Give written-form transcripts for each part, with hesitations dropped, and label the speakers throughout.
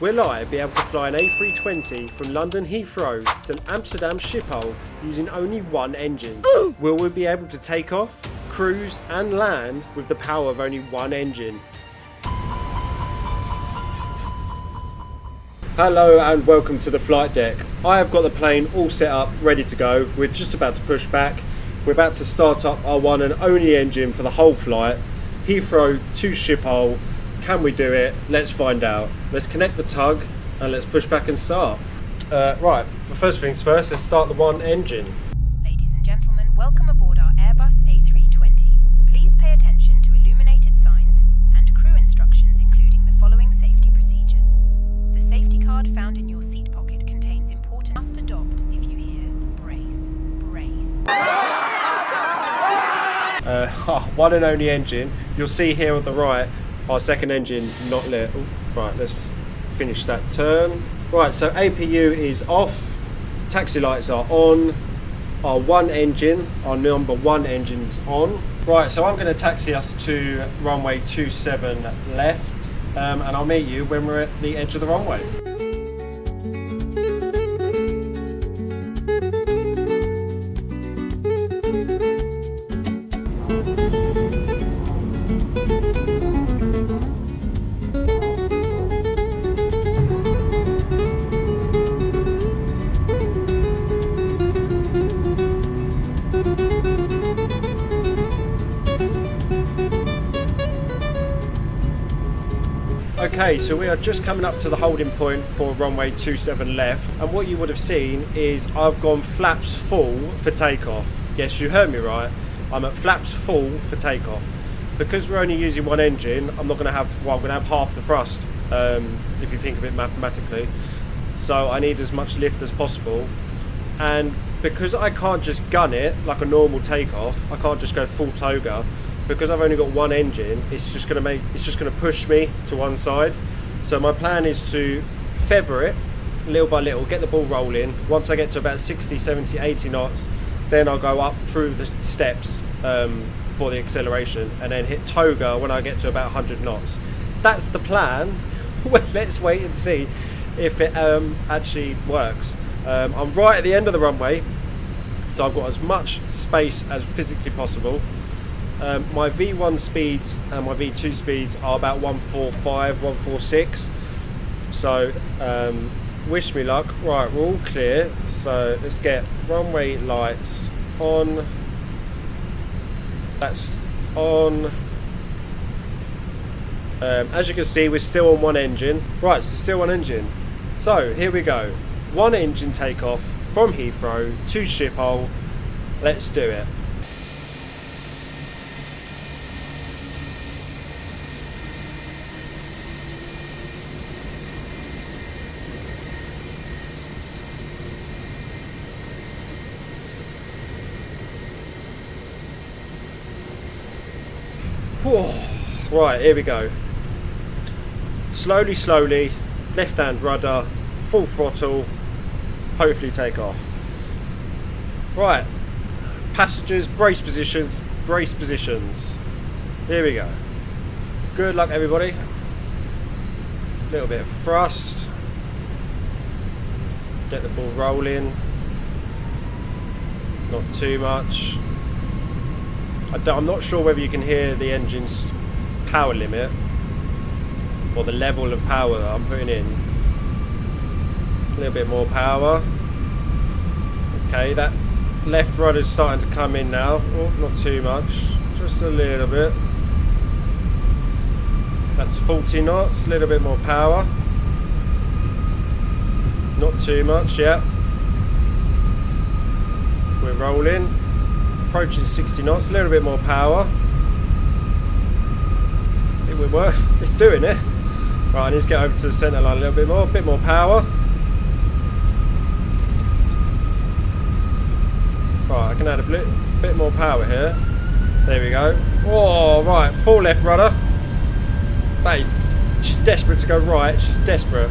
Speaker 1: Will I be able to fly an A320 from London Heathrow to Amsterdam Schiphol using only one engine? Will we be able to take off, cruise and land with the power of only one engine? Hello and welcome to the flight deck. I have got the plane all set up, ready to go. We're just about to push back. We're about to start up our one and only engine for the whole flight. Heathrow to Schiphol. Can we do it? Let's find out. Let's connect the tug and let's push back and start. Right, but first things first, let's start the one engine.
Speaker 2: Ladies and gentlemen, welcome aboard our Airbus A320. Please pay attention to illuminated signs and crew instructions, including the following safety procedures. The safety card found in your seat pocket contains important must adopt if you hear brace.
Speaker 1: One and only engine. You'll see here on the right, our second engine not lit. Ooh, right, let's finish that turn. Right, so APU is off, taxi lights are on, our one engine, our number one engine's on. Right, so I'm going to taxi us to runway 27 left, and I'll meet you when we're at the edge of the runway. Okay, so we are just coming up to the holding point for runway 27 left, and what you would have seen is I've gone flaps full for takeoff. Yes, you heard me right. I'm at flaps full for takeoff. Because we're only using one engine, I'm going to have half the thrust, if you think of it mathematically. So I need as much lift as possible, and because I can't just gun it like a normal takeoff, I can't just go full toga. Because I've only got one engine, it's just going to push me to one side. So my plan is to feather it little by little, get the ball rolling. Once I get to about 60, 70, 80 knots, then I'll go up through the steps for the acceleration, and then hit toga when I get to about 100 knots. That's the plan. Well, let's wait and see if it actually works. I'm right at the end of the runway, so I've got as much space as physically possible. My V1 speeds and my V2 speeds are about 145, 146. So wish me luck. Right, we're all clear. So let's get runway lights on. That's on. As you can see, we're still on one engine. Right, so still one engine. So here we go. One engine takeoff from Heathrow to Schiphol. Let's do it. Right, here we go. Slowly, left hand rudder, full throttle, hopefully take off. Right, passengers, brace positions. Here we go. Good luck, everybody. Little bit of thrust. Get the ball rolling. Not too much. I'm not sure whether you can hear the engine's power limit or the level of power that I'm putting in. A little bit more power. Okay, that left rudder is starting to come in now. Oh, not too much, just a little bit. That's 40 knots, a little bit more power. Not too much yet. We're rolling. Approaching 60 knots, a little bit more power. It will work. It's doing it. Right, I need to get over to the centre line a bit more power. Right, I can add a bit more power here. There we go. Oh, right, full left rudder. She's desperate to go right. She's desperate.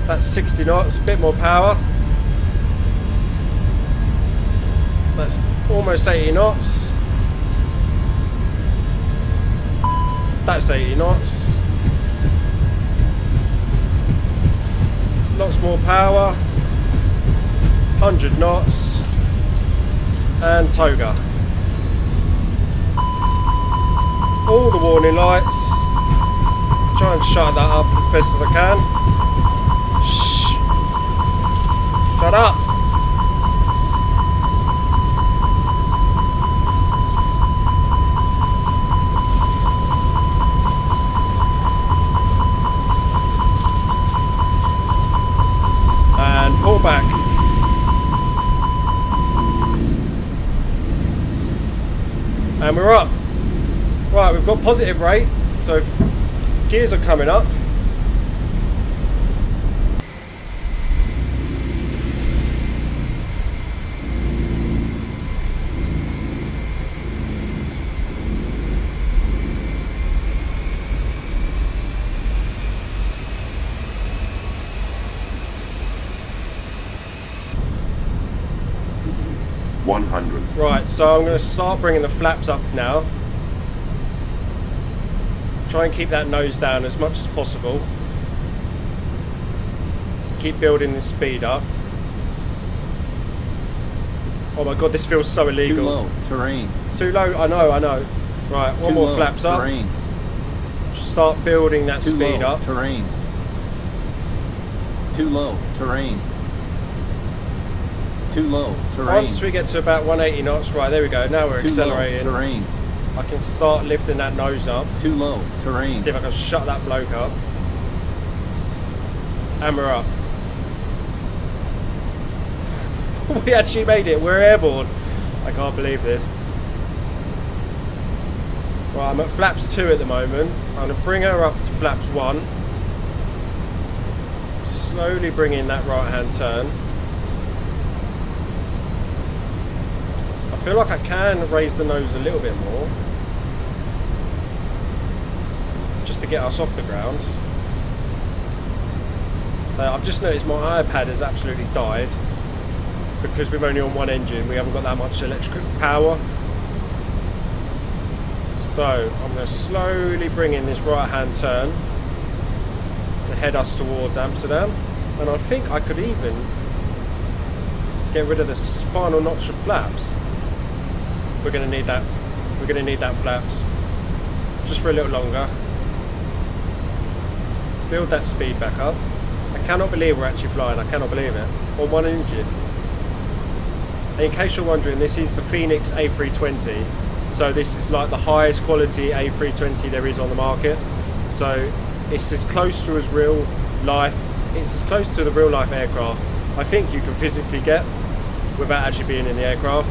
Speaker 1: That's 60 knots, a bit more power. That's almost 80 knots. That's 80 knots. knots more power, 100 knots, and toga. All the warning lights. Try and shut that up as best as I can. Shh. Shut up. And pull back. And we're up. Right, we've got positive rate, so gears are coming up. Right, so I'm going to start bringing the flaps up now. Try and keep that nose down as much as possible. Just keep building this speed up. Oh my god, this feels so illegal.
Speaker 3: Too low, terrain.
Speaker 1: Too low, I know. Right, one more flaps up.
Speaker 3: Terrain.
Speaker 1: Start building that speed up.
Speaker 3: Terrain. Too low, terrain. Too low, terrain.
Speaker 1: Once we get to about 180 knots, right, there we go. Now we're accelerating.
Speaker 3: Too low, terrain.
Speaker 1: I can start lifting that nose up.
Speaker 3: Too low, terrain.
Speaker 1: See if I can shut that bloke up. And we're up. We actually made it. We're airborne. I can't believe this. Right, I'm at flaps 2 at the moment. I'm going to bring her up to flaps 1. Slowly bring in that right hand turn. I feel like I can raise the nose a little bit more. Just to get us off the ground. I've just noticed my iPad has absolutely died. Because we're only on one engine, we haven't got that much electric power. So I'm going to slowly bring in this right hand turn to head us towards Amsterdam, and I think I could even get rid of this final notch of flaps. We're going to need that. We're going to need that flaps just for a little longer. Build that speed back up. I cannot believe we're actually flying. I cannot believe it on one engine. And in case you're wondering, this is the FENIX A320. So this is like the highest quality A320 there is on the market. So it's as close to as real life. It's as close to the real life aircraft I think you can physically get without actually being in the aircraft,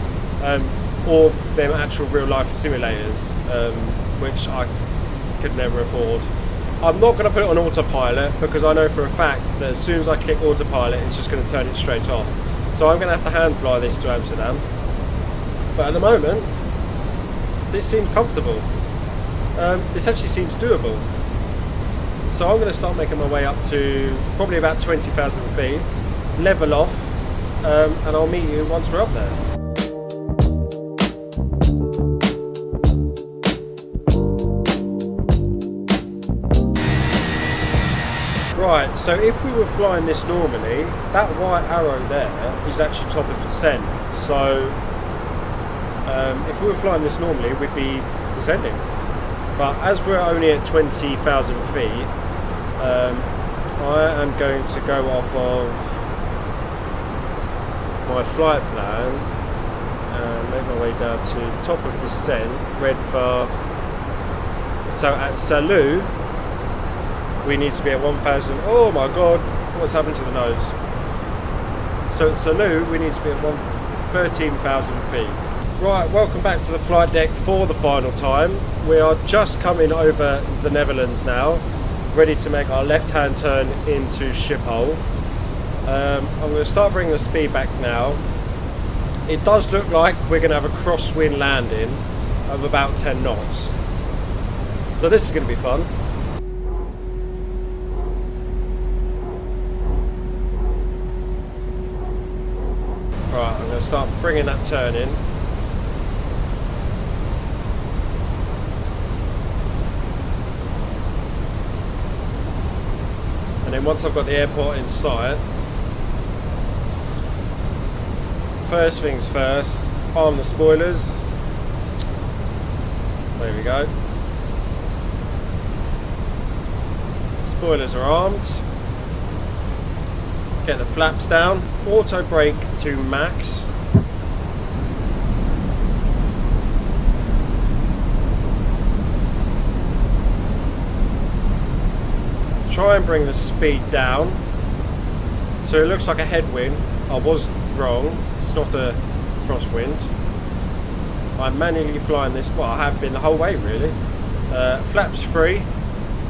Speaker 1: or them actual real life simulators, which I could never afford. I'm not going to put it on autopilot because I know for a fact that as soon as I click autopilot, it's just going to turn it straight off. So I'm going to have to hand fly this to Amsterdam. But at the moment, this seems comfortable. This actually seems doable. So I'm going to start making my way up to probably about 20,000 feet, level off, and I'll meet you once we're up there. Right, so if we were flying this normally, that white arrow there is actually top of descent. So if we were flying this normally, we'd be descending. But as we're only at 20,000 feet, I am going to go off of my flight plan and make my way down to top of descent, red for. So at Salou, we need to be at 1,000. Oh my god, what's happened to the nose? So at Salou, we need to be at 13,000 feet. Right, welcome back to the flight deck for the final time. We are just coming over the Netherlands now, ready to make our left-hand turn into Schiphol. I'm going to start bringing the speed back now. It does look like we're going to have a crosswind landing of about 10 knots. So this is going to be fun. Right, I'm going to start bringing that turn in. And then once I've got the airport in sight, first things first, arm the spoilers. There we go. Spoilers are armed. Get the flaps down. Auto brake to max. Try and bring the speed down. So it looks like a headwind. I was wrong. It's not a crosswind. I'm manually flying this. Well, I have been the whole way really. Flaps free.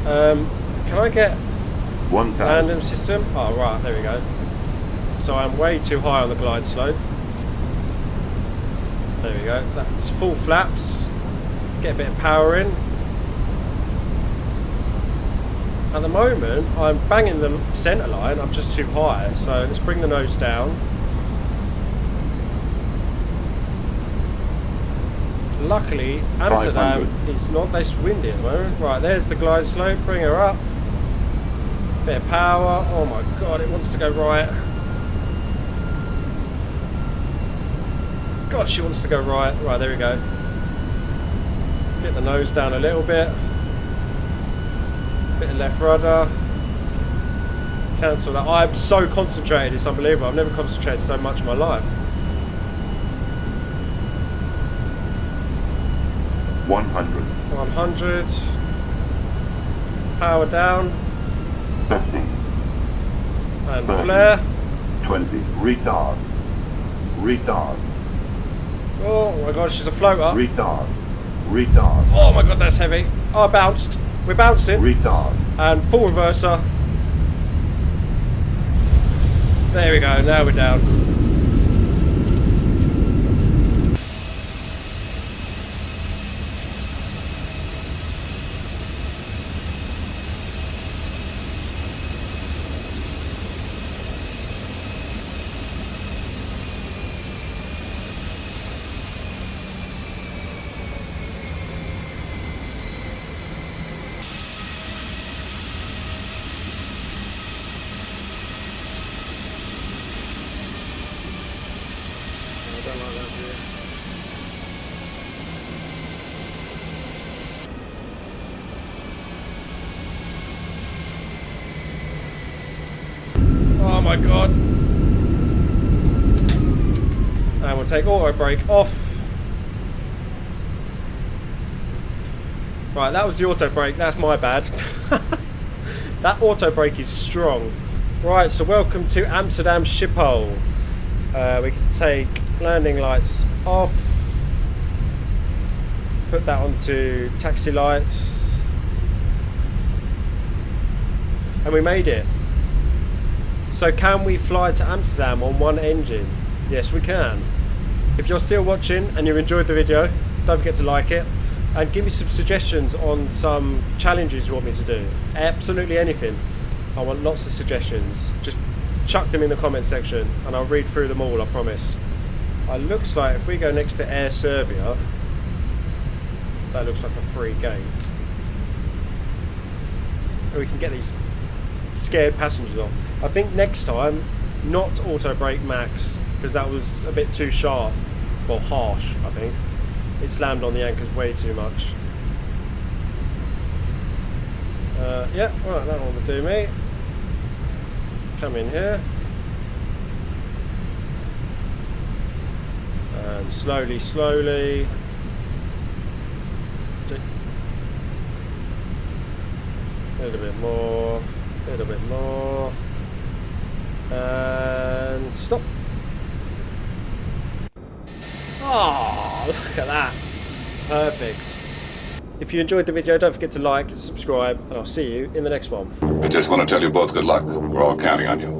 Speaker 1: Can I get landing system? Oh right, there we go. So I'm way too high on the glide slope. There we go. That's full flaps. Get a bit of power in. At the moment, I'm banging the centre line. I'm just too high. So let's bring the nose down. Luckily, Amsterdam is not this windy at the moment. Right, there's the glide slope. Bring her up. Bit of power. Oh my god, it wants to go right. God, she wants to go right. Right, there we go. Get the nose down a little bit. Bit of left rudder. Cancel that. I'm so concentrated, it's unbelievable. I've never concentrated so much in my life.
Speaker 4: 100.
Speaker 1: 100. Power down.
Speaker 4: 50.
Speaker 1: And
Speaker 4: 30,
Speaker 1: flare.
Speaker 4: 20. Retard. Retard.
Speaker 1: Oh my god, she's a floater.
Speaker 4: Retard. Retard.
Speaker 1: Oh my god, that's heavy. Oh, I bounced. We're bouncing.
Speaker 4: Retard.
Speaker 1: And full reverser. There we go, now we're down. Oh my god. And we'll take auto brake off. Right, that was the auto brake, that's my bad. That auto brake is strong. Right, so welcome to Amsterdam Schiphol. We can take landing lights off. Put that onto taxi lights. And we made it. So can we fly to Amsterdam on one engine? Yes, we can. If you're still watching and you enjoyed the video, don't forget to like it and give me some suggestions on some challenges you want me to do. Absolutely anything. I want lots of suggestions. Just chuck them in the comment section and I'll read through them all, I promise. It looks like if we go next to Air Serbia, that looks like a free gate. And we can get these scared passengers off. I think next time, not auto brake max, because that was a bit too sharp, well harsh I think. It slammed on the anchors way too much. Yeah, right, that one will do me. Come in here. And slowly, slowly. A little bit more. A little bit more. And stop. Oh, look at that. Perfect. If you enjoyed the video, don't forget to like, subscribe, and I'll see you in the next one.
Speaker 5: I just want to tell you both good luck. We're all counting on you.